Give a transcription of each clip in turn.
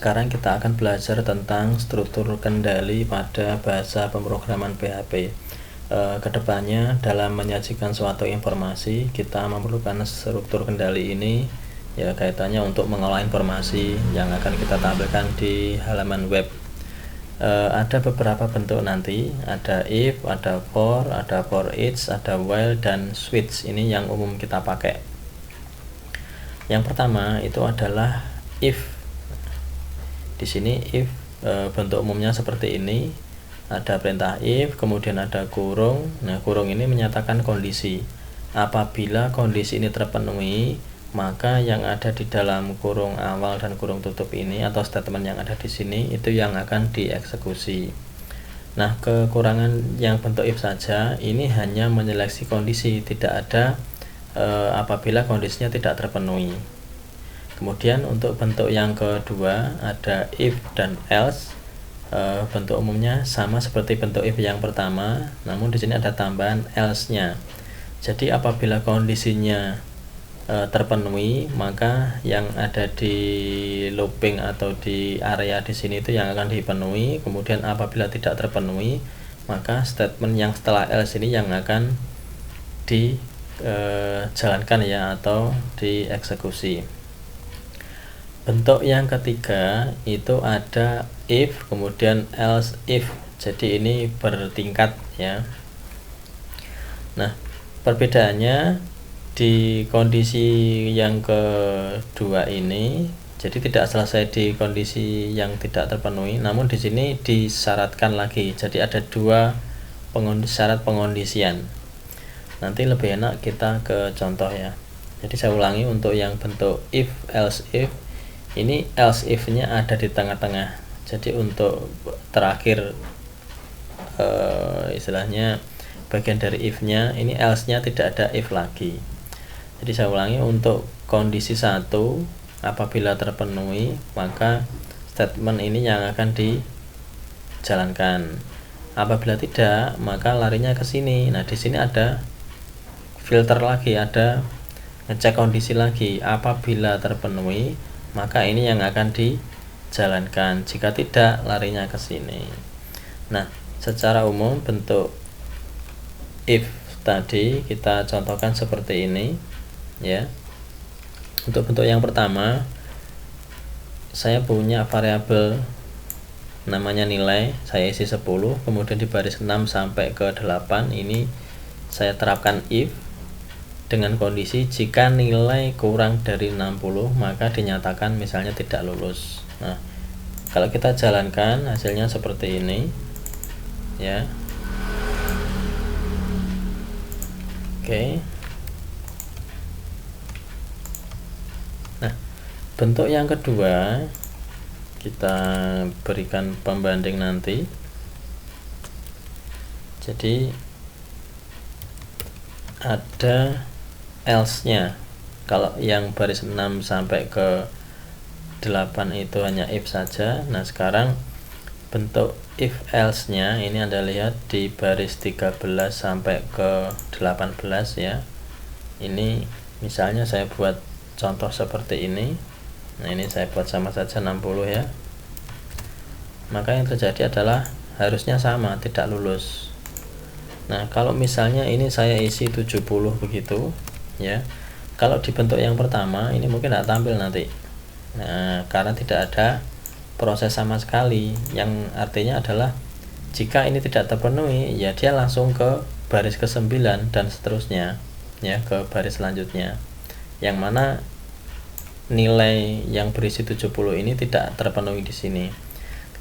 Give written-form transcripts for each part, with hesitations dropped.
sekarang kita akan belajar tentang struktur kendali pada bahasa pemrograman PHP. Kedepannya dalam menyajikan suatu informasi kita memerlukan struktur kendali ini, ya kaitannya untuk mengolah informasi yang akan kita tampilkan di halaman web. Ada beberapa bentuk nanti, ada if, ada for each, ada while, dan switch. Ini yang umum kita pakai. Yang pertama itu adalah if. Di sini if bentuk umumnya seperti ini, ada perintah if, kemudian ada kurung. Nah, kurung ini menyatakan kondisi. Apabila kondisi ini terpenuhi, maka yang ada di dalam kurung awal dan kurung tutup ini atau statement yang ada di sini itu yang akan dieksekusi. Nah, kekurangan yang bentuk if saja ini hanya menyeleksi kondisi, tidak ada apabila kondisinya tidak terpenuhi. Kemudian untuk bentuk yang kedua ada if dan else. Bentuk umumnya sama seperti bentuk if yang pertama, namun di sini ada tambahan else-nya. Jadi apabila kondisinya terpenuhi, maka yang ada di looping atau di area di sini itu yang akan dipenuhi. Kemudian apabila tidak terpenuhi, maka statement yang setelah else ini yang akan dijalankan ya atau dieksekusi. Bentuk yang ketiga itu ada if kemudian else if. Jadi ini bertingkat ya. Nah, perbedaannya di kondisi yang kedua ini, jadi tidak selesai di kondisi yang tidak terpenuhi, namun di sini disyaratkan lagi. Jadi ada dua syarat pengondisian. Nanti lebih enak kita ke contoh ya. Jadi saya ulangi, untuk yang bentuk if, else if, ini else if nya ada di tengah-tengah. Jadi untuk terakhir istilahnya bagian dari if nya, ini else nya tidak ada if lagi. Jadi saya ulangi, untuk kondisi 1 apabila terpenuhi, maka statement ini yang akan dijalankan. Apabila tidak, maka larinya ke sini. Nah, di sini ada filter lagi, ada ngecek kondisi lagi. Apabila terpenuhi, maka ini yang akan dijalankan. Jika tidak, larinya ke sini. Nah, secara umum bentuk if tadi kita contohkan seperti ini ya. Untuk bentuk yang pertama, saya punya variabel namanya nilai, saya isi 10, kemudian di baris 6 sampai ke 8 ini saya terapkan if dengan kondisi jika nilai kurang dari 60 maka dinyatakan misalnya tidak lulus. Nah, kalau kita jalankan hasilnya seperti ini ya. Oke. Nah, bentuk yang kedua kita berikan pembanding nanti. Jadi ada else-nya. Kalau yang baris 6 sampai ke 8 itu hanya if saja. Nah, sekarang bentuk if else-nya ini Anda lihat di baris 13 sampai ke 18 ya. Ini misalnya saya buat contoh seperti ini. Nah, ini saya buat sama saja 60 ya. Maka yang terjadi adalah harusnya sama, tidak lulus. Nah, kalau misalnya ini saya isi 70 begitu ya, kalau di bentuk yang pertama ini mungkin tidak tampil nanti. Nah, karena tidak ada proses sama sekali, yang artinya adalah jika ini tidak terpenuhi ya dia langsung ke baris ke-9 dan seterusnya ya, ke baris selanjutnya, yang mana nilai yang berisi 70 ini tidak terpenuhi di sini.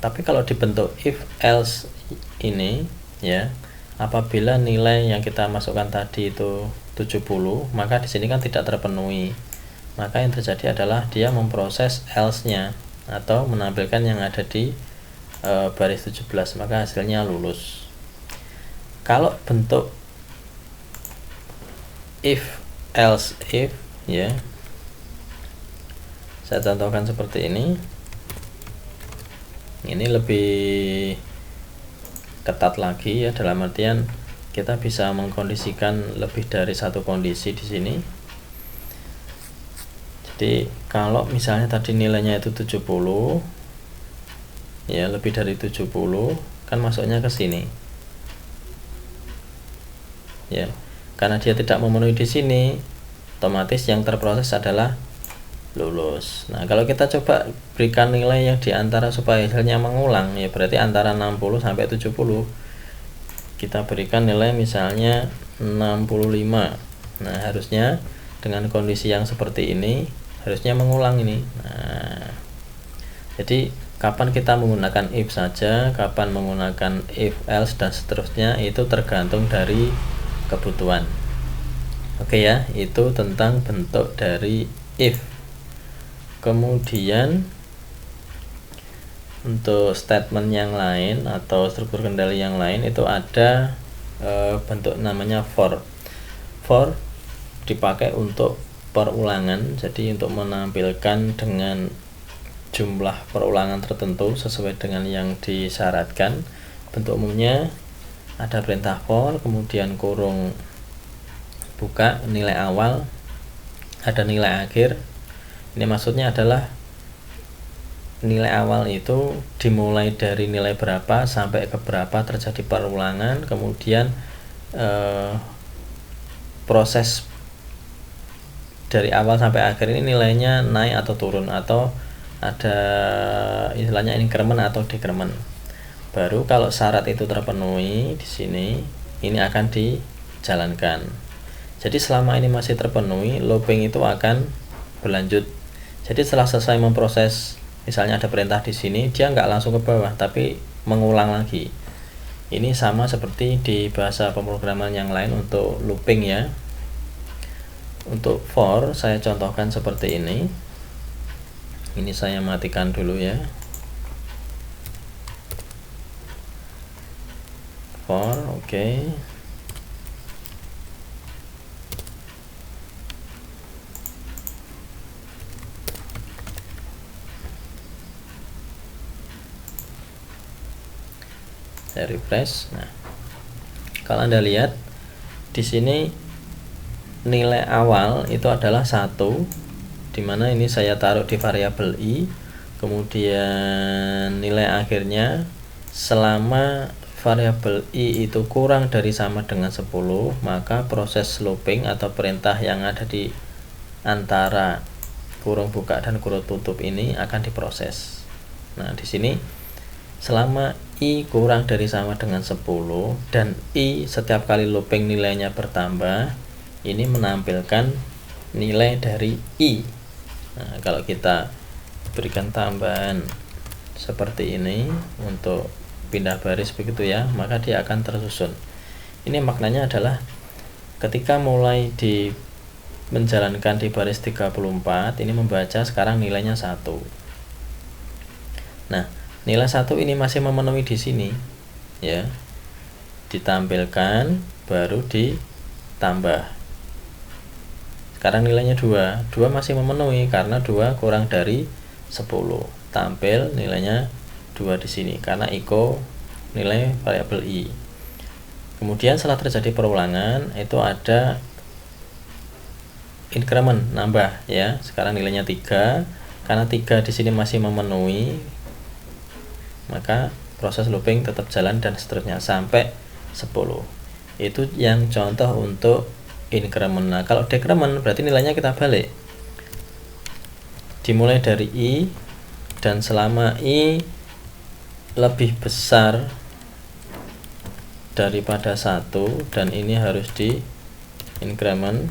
Tapi kalau dibentuk if else ini ya, apabila nilai yang kita masukkan tadi itu 70, maka di sini kan tidak terpenuhi. Maka yang terjadi adalah dia memproses else-nya atau menampilkan yang ada di baris 17, maka hasilnya lulus. Kalau bentuk if else if ya, saya contohkan seperti ini. Ini lebih ketat lagi ya, dalam artian kita bisa mengkondisikan lebih dari satu kondisi di sini. Jadi kalau misalnya tadi nilainya itu 70, ya, lebih dari 70 kan masuknya ke sini ya. Karena dia tidak memenuhi di sini, otomatis yang terproses adalah lulus. Nah, kalau kita coba berikan nilai yang diantara supaya hasilnya mengulang, ya berarti antara 60 sampai 70. Kita berikan nilai misalnya 65. Nah, harusnya dengan kondisi yang seperti ini harusnya mengulang ini. Nah, jadi kapan kita menggunakan if saja, kapan menggunakan if else dan seterusnya itu tergantung dari kebutuhan. Oke ya, itu tentang bentuk dari if. Kemudian untuk statement yang lain atau struktur kendali yang lain itu ada bentuk namanya for. For dipakai untuk perulangan, jadi untuk menampilkan dengan jumlah perulangan tertentu sesuai dengan yang disyaratkan. Bentuk umumnya ada perintah for, kemudian kurung buka nilai awal, ada nilai akhir. Ini maksudnya adalah nilai awal itu dimulai dari nilai berapa sampai ke berapa terjadi perulangan, kemudian proses dari awal sampai akhir ini nilainya naik atau turun, atau ada istilahnya increment atau decrement. Baru kalau syarat itu terpenuhi di sini, ini akan dijalankan. Jadi selama ini masih terpenuhi, looping itu akan berlanjut. Jadi setelah selesai memproses, misalnya ada perintah di sini, dia nggak langsung ke bawah, tapi mengulang lagi. Ini sama seperti di bahasa pemrograman yang lain untuk looping ya. Untuk for saya contohkan seperti ini. Ini saya matikan dulu ya. For, oke. Saya refresh. Nah, kalau Anda lihat di sini nilai awal itu adalah 1, dimana ini saya taruh di variabel i. Kemudian nilai akhirnya selama variabel i itu kurang dari sama dengan 10, maka proses looping atau perintah yang ada di antara kurung buka dan kurung tutup ini akan diproses. Nah, di sini selama i kurang dari sama dengan 10 dan i setiap kali looping nilainya bertambah, ini menampilkan nilai dari i. Nah, kalau kita berikan tambahan seperti ini untuk pindah baris begitu ya, maka dia akan tersusun. Ini maknanya adalah ketika mulai di menjalankan di baris 34, ini membaca sekarang nilainya 1. Nah, nilai 1 ini masih memenuhi di sini ya. Ditampilkan baru ditambah. Sekarang nilainya 2. 2 masih memenuhi karena 2 kurang dari 10. Tampil nilainya 2 di sini karena echo nilai variabel i. Kemudian setelah terjadi perulangan itu ada increment, nambah ya. Sekarang nilainya 3. Karena 3 di sini masih memenuhi, maka proses looping tetap jalan dan seterusnya sampai 10. Itu yang contoh untuk increment. Nah, kalau decrement berarti nilainya kita balik. Dimulai dari i dan selama i lebih besar daripada 1 dan ini harus di increment.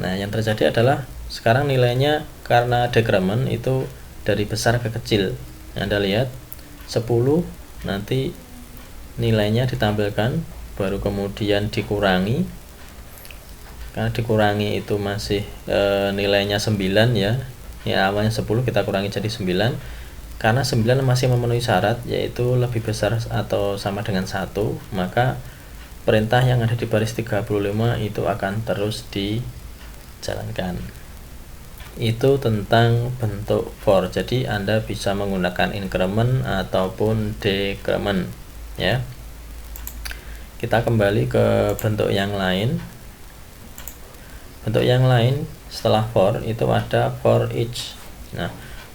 Nah, yang terjadi adalah sekarang nilainya karena decrement itu dari besar ke kecil. Anda lihat 10 nanti nilainya ditampilkan, baru kemudian dikurangi. Karena dikurangi itu masih nilainya 9 ya. Ya, awalnya 10 kita kurangi jadi 9. Karena 9 masih memenuhi syarat yaitu lebih besar atau sama dengan 1, maka perintah yang ada di baris 35 itu akan terus dijalankan. Itu tentang bentuk for. Jadi Anda bisa menggunakan increment ataupun decrement ya. Kita kembali ke bentuk yang lain. Bentuk yang lain setelah for itu ada for each. Nah,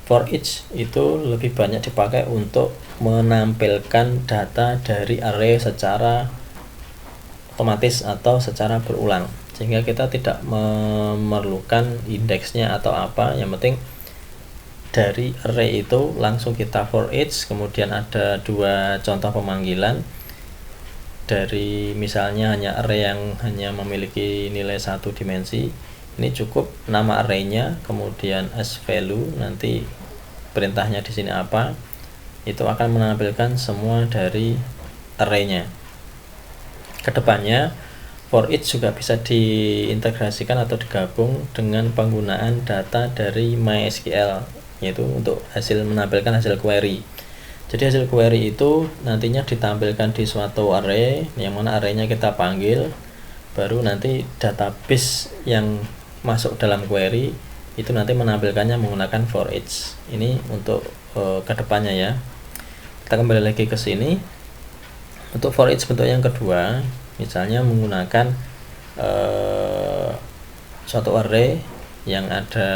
For each itu lebih banyak dipakai untuk menampilkan data dari array secara otomatis atau secara berulang, sehingga kita tidak memerlukan indeksnya atau apa. Yang penting dari array itu langsung kita for each, kemudian ada dua contoh pemanggilan dari misalnya hanya array yang hanya memiliki nilai satu dimensi. Ini cukup nama arraynya, kemudian as value, nanti perintahnya di sini apa, itu akan menampilkan semua dari arraynya. Kedepannya for each juga bisa diintegrasikan atau digabung dengan penggunaan data dari MySQL, yaitu untuk menampilkan hasil query. Jadi hasil query itu nantinya ditampilkan di suatu array, yang mana arraynya kita panggil, baru nanti database yang masuk dalam query itu nanti menampilkannya menggunakan for each. Ini untuk kedepannya ya. Kita kembali lagi ke sini. Untuk for each bentuk yang kedua, misalnya menggunakan suatu array yang ada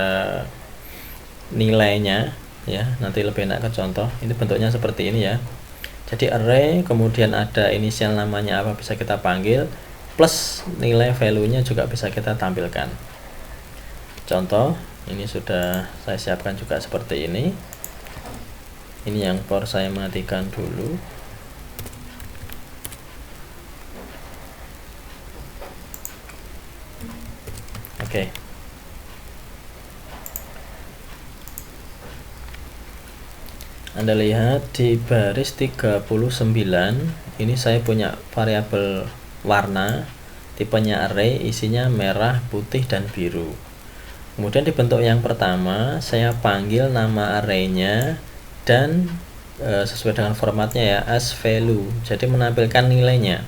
nilainya ya, nanti lebih enak ke contoh. Ini bentuknya seperti ini ya. Jadi array, kemudian ada inisial namanya apa bisa kita panggil, plus nilai value-nya juga bisa kita tampilkan. Contoh, ini sudah saya siapkan juga seperti ini. Ini yang for saya matikan dulu. Oke. Anda lihat di baris 39, ini saya punya variabel warna, tipenya array, isinya merah, putih, dan biru. Kemudian di bentuk yang pertama saya panggil nama arraynya dan sesuai dengan formatnya ya, as value, jadi menampilkan nilainya.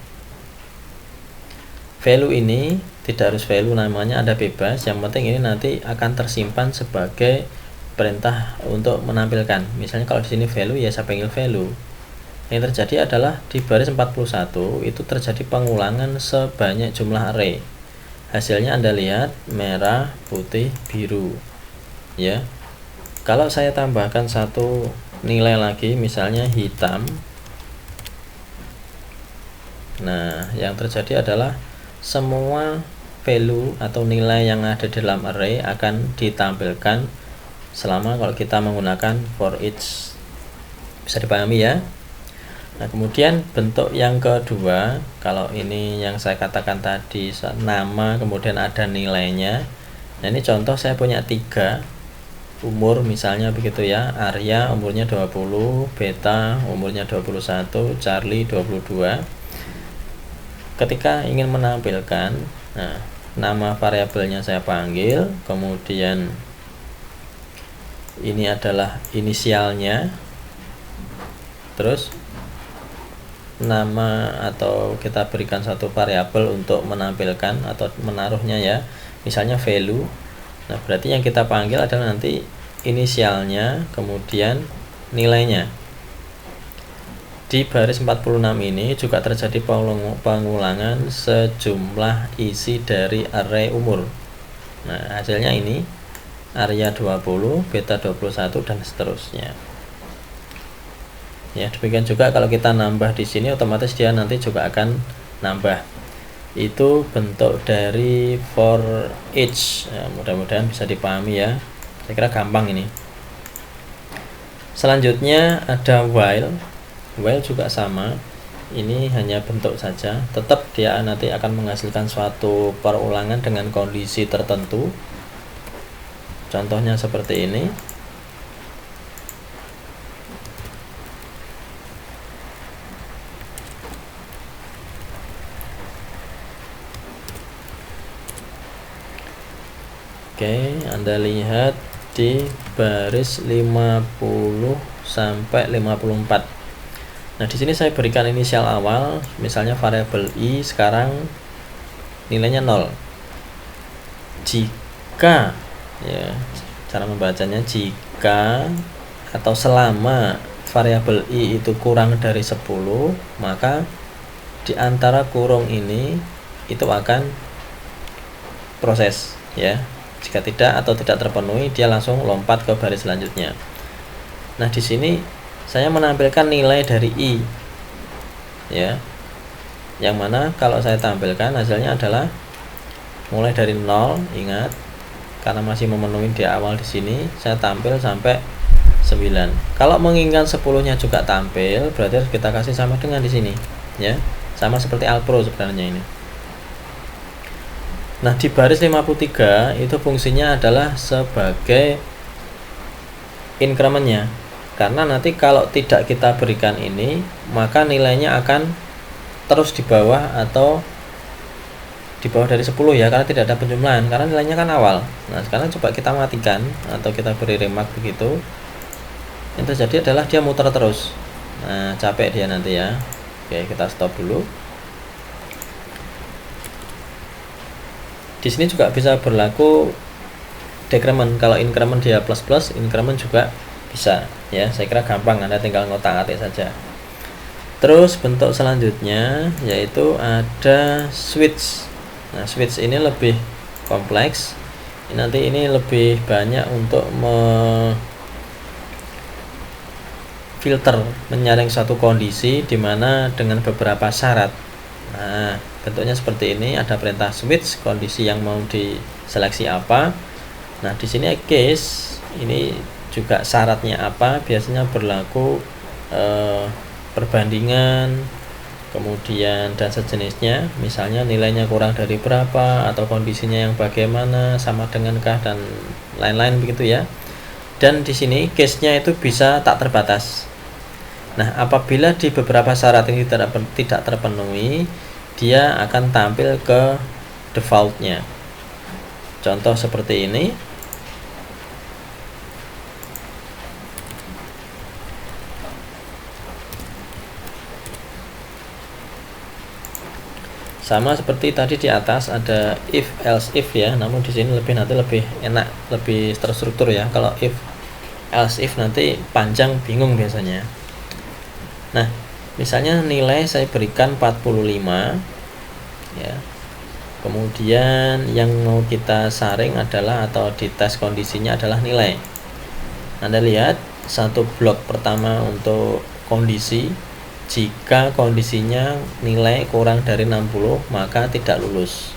Value ini tidak harus value namanya, ada bebas, yang penting ini nanti akan tersimpan sebagai perintah untuk menampilkan. Misalnya kalau di sini value ya saya panggil value. Yang terjadi adalah di baris 41 itu terjadi pengulangan sebanyak jumlah array. Hasilnya Anda lihat merah, putih, biru ya. Kalau saya tambahkan satu nilai lagi, misalnya hitam, nah yang terjadi adalah semua value atau nilai yang ada di dalam array akan ditampilkan selama kalau kita menggunakan for each. Bisa dipahami ya. Nah, kemudian bentuk yang kedua, kalau ini yang saya katakan tadi nama kemudian ada nilainya. Nah, ini contoh saya punya 3 umur misalnya begitu ya. Arya umurnya 20, Beta umurnya 21, Charlie 22. Ketika ingin menampilkan, nah, nama variabelnya saya panggil, kemudian ini adalah inisialnya, terus nama atau kita berikan satu variabel untuk menampilkan atau menaruhnya ya, misalnya value. Nah, berarti yang kita panggil adalah nanti inisialnya kemudian nilainya. Di baris 46 ini juga terjadi pengulangan sejumlah isi dari array umur. Nah, hasilnya ini Arya 20, Beta 21, dan seterusnya. Ya, demikian juga kalau kita nambah di sini, otomatis dia nanti juga akan nambah. Itu bentuk dari for each. Ya, mudah-mudahan bisa dipahami ya. Saya kira gampang ini. Selanjutnya ada while. While juga sama. Ini hanya bentuk saja. Tetap dia nanti akan menghasilkan suatu perulangan dengan kondisi tertentu. Contohnya seperti ini. Oke, Anda lihat di baris 50 sampai 54. Nah, di sini saya berikan inisial awal, misalnya variabel i, sekarang nilainya 0. Jika ya, cara membacanya jika atau selama variabel i itu kurang dari 10, maka di antara kurung ini itu akan proses ya. Jika tidak atau tidak terpenuhi, dia langsung lompat ke baris selanjutnya. Nah, di sini saya menampilkan nilai dari I, ya, yang mana kalau saya tampilkan hasilnya adalah mulai dari 0, ingat, karena masih memenuhi di awal di sini, saya tampil sampai 9. Kalau menginginkan 10-nya juga tampil, berarti harus kita kasih sama dengan di sini, ya. Sama seperti Alpro sebenarnya ini. Nah, di baris 53 itu fungsinya adalah sebagai increment-nya. Karena nanti kalau tidak kita berikan ini, maka nilainya akan terus di bawah atau di bawah dari 10 ya, karena tidak ada penjumlahan, karena nilainya kan awal. Nah, sekarang coba kita matikan atau kita beri remark begitu. Yang terjadi adalah dia muter terus. Nah, capek dia nanti ya. Oke, kita stop dulu. Di sini juga bisa berlaku decrement. Kalau increment dia plus, increment juga bisa ya. Saya kira gampang, Anda tinggal ngotak-atik saja. Terus bentuk selanjutnya yaitu ada switch. Nah, switch ini lebih kompleks. Nanti ini lebih banyak untuk filter, menyaring suatu kondisi di mana dengan beberapa syarat. Nah, bentuknya seperti ini, ada perintah switch, kondisi yang mau diseleksi apa. Nah, di sini case ini juga syaratnya apa, biasanya berlaku perbandingan, kemudian dan sejenisnya, misalnya nilainya kurang dari berapa atau kondisinya yang bagaimana, sama dengankah dan lain-lain begitu ya. Dan di sini case-nya itu bisa tak terbatas. Nah, apabila di beberapa syarat ini tidak terpenuhi, dia akan tampil ke default-nya. Contoh seperti ini. Sama seperti tadi di atas ada if else if ya, namun di sini nanti lebih enak, lebih terstruktur ya. Kalau if else if nanti panjang bingung biasanya. Nah, misalnya nilai saya berikan 45 ya. Kemudian yang mau kita saring adalah atau dites kondisinya adalah nilai. Anda lihat satu blok pertama untuk kondisi, jika kondisinya nilai kurang dari 60 maka tidak lulus.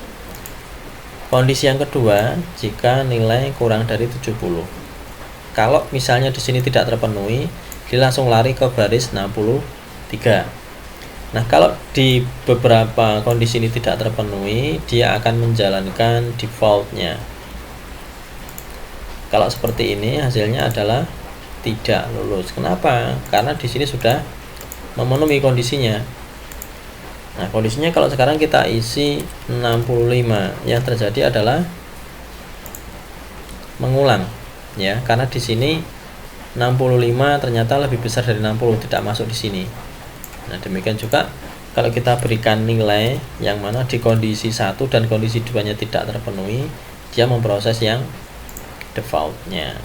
Kondisi yang kedua, jika nilai kurang dari 70. Kalau misalnya di sini tidak terpenuhi, dia langsung lari ke baris 63. Nah, kalau di beberapa kondisi ini tidak terpenuhi, dia akan menjalankan default-nya. Kalau seperti ini hasilnya adalah tidak lulus. Kenapa? Karena di sini sudah memenuhi kondisinya. Nah, kondisinya kalau sekarang kita isi 65, yang terjadi adalah mengulang ya, karena di sini 65 ternyata lebih besar dari 60, tidak masuk di sini. Nah, demikian juga kalau kita berikan nilai yang mana di kondisi 1 dan kondisi 2-nya tidak terpenuhi, dia memproses yang default-nya.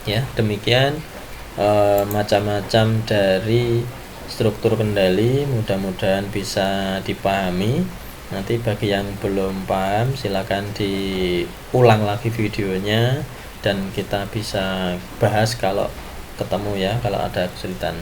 Ya, demikian macam-macam dari struktur kendali, mudah-mudahan bisa dipahami. Nanti bagi yang belum paham silakan diulang lagi videonya dan kita bisa bahas kalau ketemu ya, kalau ada kesulitan.